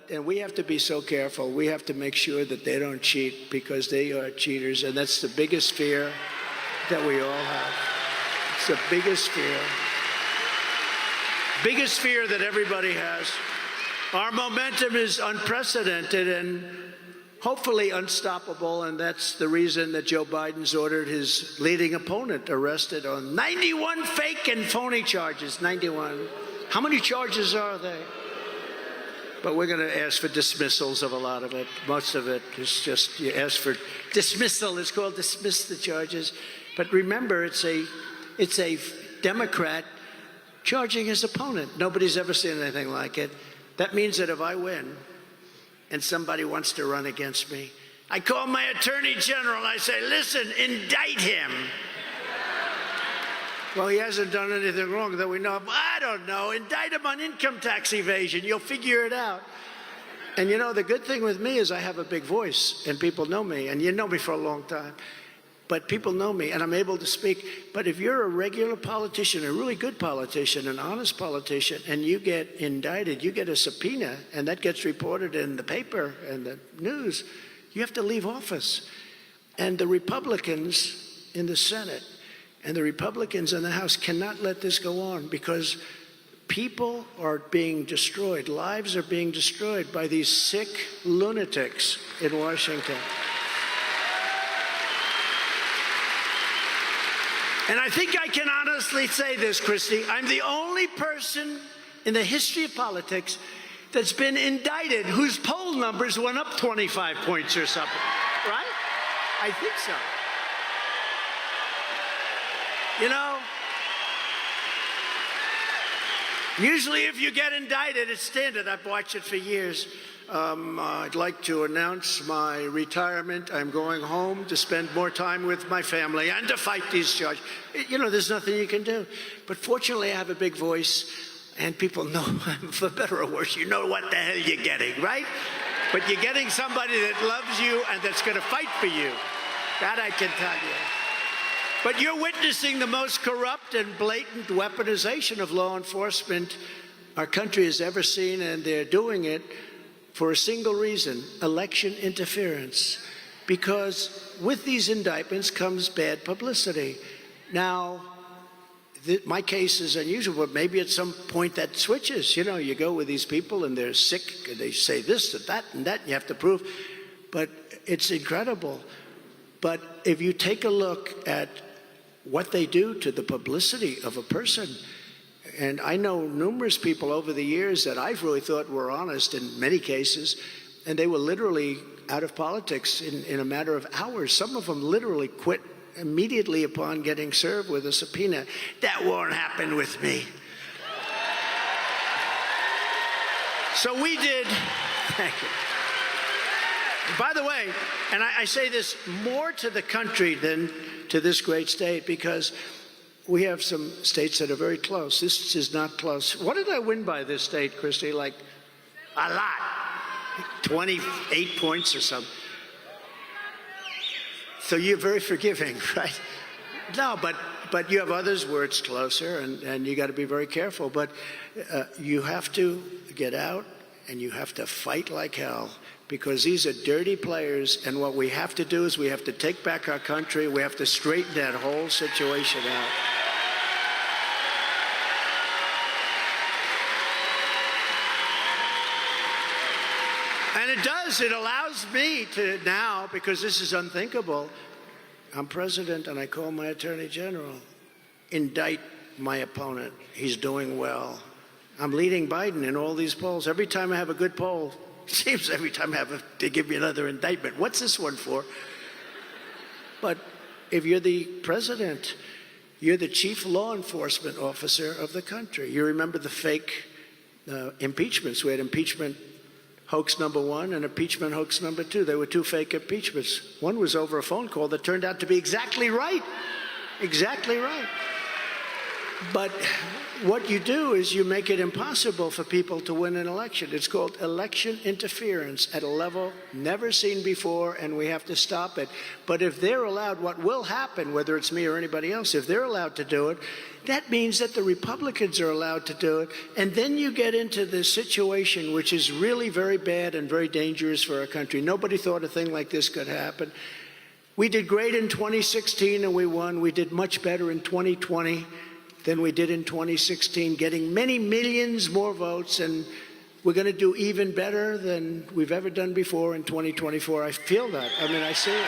And we have to be so careful. We have to make sure that they don't cheat, because they are cheaters, and that's the biggest fear that we all have. It's the biggest fear that everybody has. Our momentum is unprecedented and hopefully unstoppable, and that's the reason that Joe Biden's ordered his leading opponent arrested on 91 fake and phony charges. 91. How many charges are they? But we're going to ask for dismissals of a lot of it. Most of it is just, you ask for dismissal. It's called dismiss the charges. But remember, it's a Democrat charging his opponent. Nobody's ever seen anything like it. That means that if I win and somebody wants to run against me, I call my attorney general and I say, listen, indict him. Well, he hasn't done anything wrong that we know of. I don't know. Indict him on income tax evasion. You'll figure it out. And you know, the good thing with me is I have a big voice, and people know me, and you know me for a long time. But people know me, and I'm able to speak. But if you're a regular politician, a really good politician, an honest politician, and you get indicted, you get a subpoena, and that gets reported in the paper and the news, you have to leave office. And the Republicans in the Senate and the Republicans in the House cannot let this go on, because people are being destroyed. Lives are being destroyed by these sick lunatics in Washington. And I think I can honestly say this, Christy. I'm the only person in the history of politics that's been indicted whose poll numbers went up 25 points or something, right? I think so. You know, usually if you get indicted, it's standard. I've watched it for years. I'd like to announce my retirement. I'm going home to spend more time with my family and to fight these charges. You know, there's nothing you can do. But fortunately, I have a big voice, and people know, for better or worse, you know what the hell you're getting, right? But you're getting somebody that loves you and that's going to fight for you. That I can tell you. But you're witnessing the most corrupt and blatant weaponization of law enforcement our country has ever seen, and they're doing it for a single reason: election interference. Because with these indictments comes bad publicity. Now, my case is unusual, but maybe at some point that switches. You know, you go with these people and they're sick, and they say this and that, and you have to prove. But it's incredible. But if you take a look at what they do to the publicity of a person, and I know numerous people over the years that I've really thought were honest in many cases, and they were literally out of politics in a matter of hours. Some of them literally quit immediately upon getting served with a subpoena. That won't happen with me. So we did. Thank you. By the way, and I say this more to the country than to this great state, because we have some states that are very close. This is not close. What did I win by this state, Christy? Like a lot. 28 points or something. So you're very forgiving, right? No, but you have others where it's closer, and you got to be very careful. But you have to get out, and you have to fight like hell, because these are dirty players, and what we have to do is we have to take back our country. We have to straighten that whole situation out. And it does. It allows me to now, because this is unthinkable, I'm president and I call my attorney general, indict my opponent. He's doing well. I'm leading Biden in all these polls. Every time I have a good poll, it seems every time they give me another indictment. What's this one for? But if you're the president, you're the chief law enforcement officer of the country. You remember the fake impeachments. We had impeachment hoax number 1 and impeachment hoax number 2. There were 2 fake impeachments. One was over a phone call that turned out to be exactly right. Exactly right. But what you do is you make it impossible for people to win an election. It's called election interference at a level never seen before, and we have to stop it. But if they're allowed, what will happen, whether it's me or anybody else, if they're allowed to do it, that means that the Republicans are allowed to do it. And then you get into this situation which is really very bad and very dangerous for our country. Nobody thought a thing like this could happen. We did great in 2016 and we won. We did much better in 2020 than we did in 2016, getting many millions more votes, and we're going to do even better than we've ever done before in 2024. I feel that. I mean, I see it.